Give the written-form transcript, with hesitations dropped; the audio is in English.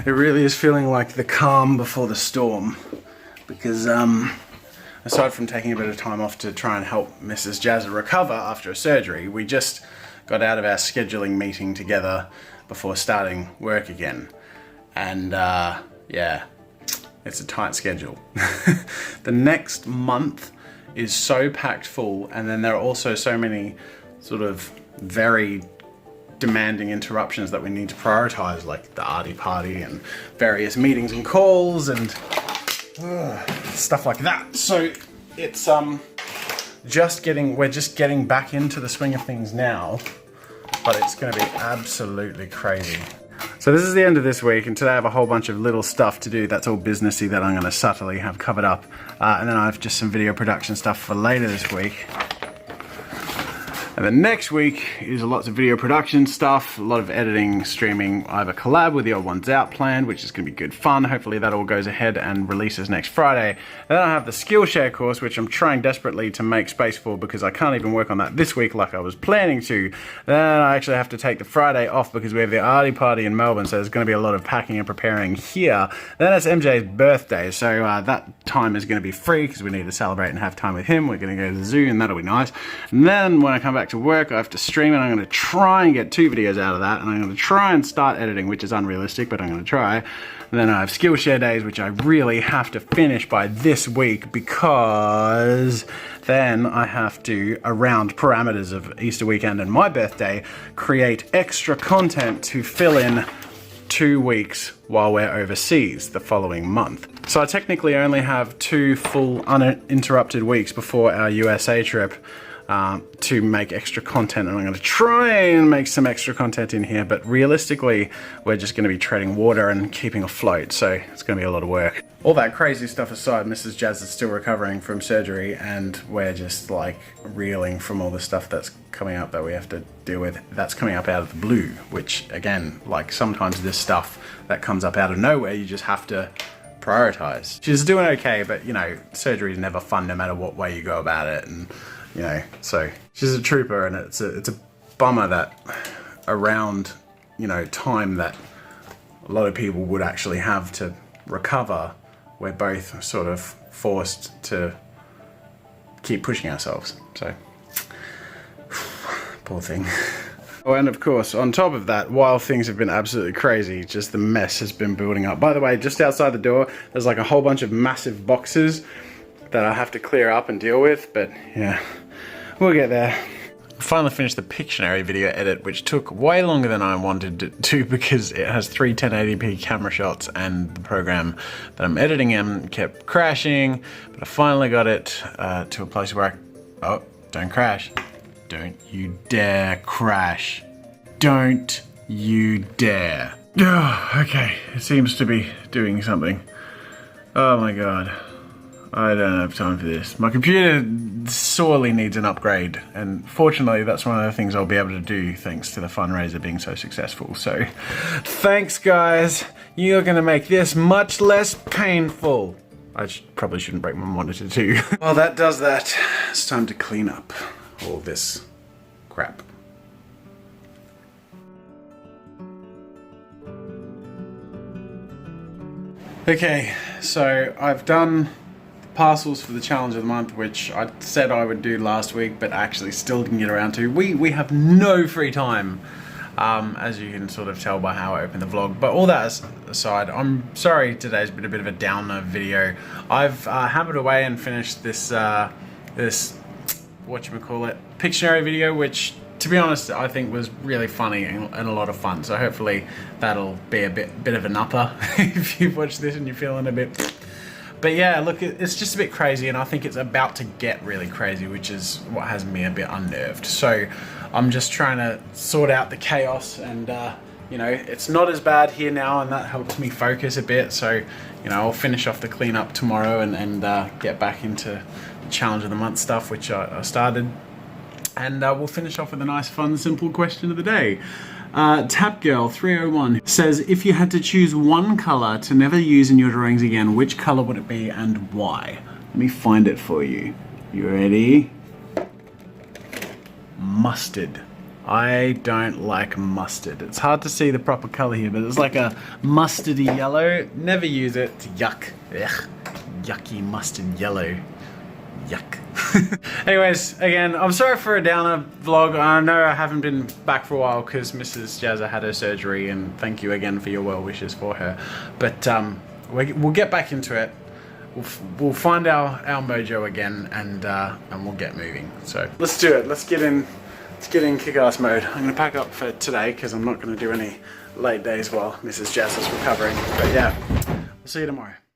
it really is feeling like the calm before the storm, because aside from taking a bit of time off to try and help Mrs. Jazza recover after a surgery, we just got out of our scheduling meeting together before starting work again. And yeah, it's a tight schedule. The next month is so packed full, and then there are also so many sort of very demanding interruptions that we need to prioritize, like the arty party and various meetings and calls and stuff like that. So it's we're just getting back into the swing of things now, but it's going to be absolutely crazy. So this is the end of this week, and today I have a whole bunch of little stuff to do that's all businessy that I'm going to subtly have covered up, and then I have just some video production stuff for later this week. And then next week is lots of video production stuff, a lot of editing, streaming. I have a collab with the Odd Ones Out planned, which is going to be good fun. Hopefully that all goes ahead and releases next Friday. And then I have the Skillshare course, which I'm trying desperately to make space for because I can't even work on that this week like I was planning to. Then I actually have to take the Friday off because we have the arty party in Melbourne, so there's going to be a lot of packing and preparing here. Then it's MJ's birthday, so that time is going to be free because we need to celebrate and have time with him. We're going to go to the zoo, and that'll be nice. And then when I come back to work, I have to stream, and I'm going to try and get 2 videos out of that, and I'm going to try and start editing, which is unrealistic, but I'm going to try. And then I have Skillshare days, which I really have to finish by this week, because then I have to, around parameters of Easter weekend and my birthday, create extra content to fill in 2 weeks while we're overseas the following month. So I technically only have 2 full uninterrupted weeks before our USA trip to make extra content, and I'm going to try and make some extra content in here, but realistically we're just going to be treading water and keeping afloat, so it's going to be a lot of work. All that crazy stuff aside, Mrs. Jazz is still recovering from surgery, and we're just like reeling from all the stuff that's coming up that we have to deal with. That's coming up out of the blue, which again, like sometimes this stuff that comes up out of nowhere, you just have to prioritize. She's doing okay, but you know, surgery is never fun no matter what way you go about it, and you know, so she's a trooper, and it's a bummer that around, you know, time that a lot of people would actually have to recover, we're both sort of forced to keep pushing ourselves. So, poor thing. Oh, and of course, on top of that, while things have been absolutely crazy, just the mess has been building up. By the way, just outside the door, there's like a whole bunch of massive boxes that I have to clear up and deal with, but yeah, we'll get there. I finally finished the Pictionary video edit, which took way longer than I wanted it to because it has 3 1080p camera shots, and the program that I'm editing in kept crashing, but I finally got it to a place where oh, don't crash. Don't you dare crash. Don't you dare. Oh, okay, it seems to be doing something. Oh my god. I don't have time for this. My computer sorely needs an upgrade, and fortunately that's one of the things I'll be able to do thanks to the fundraiser being so successful. So thanks guys, you're gonna make this much less painful. I probably shouldn't break my monitor too. Well, that does that. It's time to clean up all this crap. Okay, so I've done parcels for the challenge of the month, which I said I would do last week, but actually still didn't get around to. We have no free time, as you can sort of tell by how I opened the vlog. But all that aside, I'm sorry today's been a bit of a downer video. I've hammered away and finished this this whatchamacallit Pictionary video, which to be honest I think was really funny and a lot of fun. So hopefully that'll be a bit of an upper if you've watched this and you're feeling a bit. But yeah, look, it's just a bit crazy, and I think it's about to get really crazy, which is what has me a bit unnerved. So I'm just trying to sort out the chaos, and you know, it's not as bad here now, and that helps me focus a bit. So, you know, I'll finish off the cleanup tomorrow and get back into the challenge of the month stuff, which I started. And we'll finish off with a nice, fun, simple question of the day. Tapgirl301 says, if you had to choose one colour to never use in your drawings again, which colour would it be and why? Let me find it for you. You ready? Mustard. I don't like mustard. It's hard to see the proper color here, but it's like a mustardy yellow. Never use it. It's yuck. Ugh. Yucky mustard yellow. Yuck. Anyways, again, I'm sorry for a downer vlog. I know I haven't been back for a while because Mrs. Jazza had her surgery, and thank you again for your well wishes for her. But we'll get back into it. We'll find our mojo again, and we'll get moving. So let's do it. Let's get in kick-ass mode. I'm gonna pack up for today because I'm not gonna do any late days while Mrs. Jazza's recovering. But yeah, we'll see you tomorrow.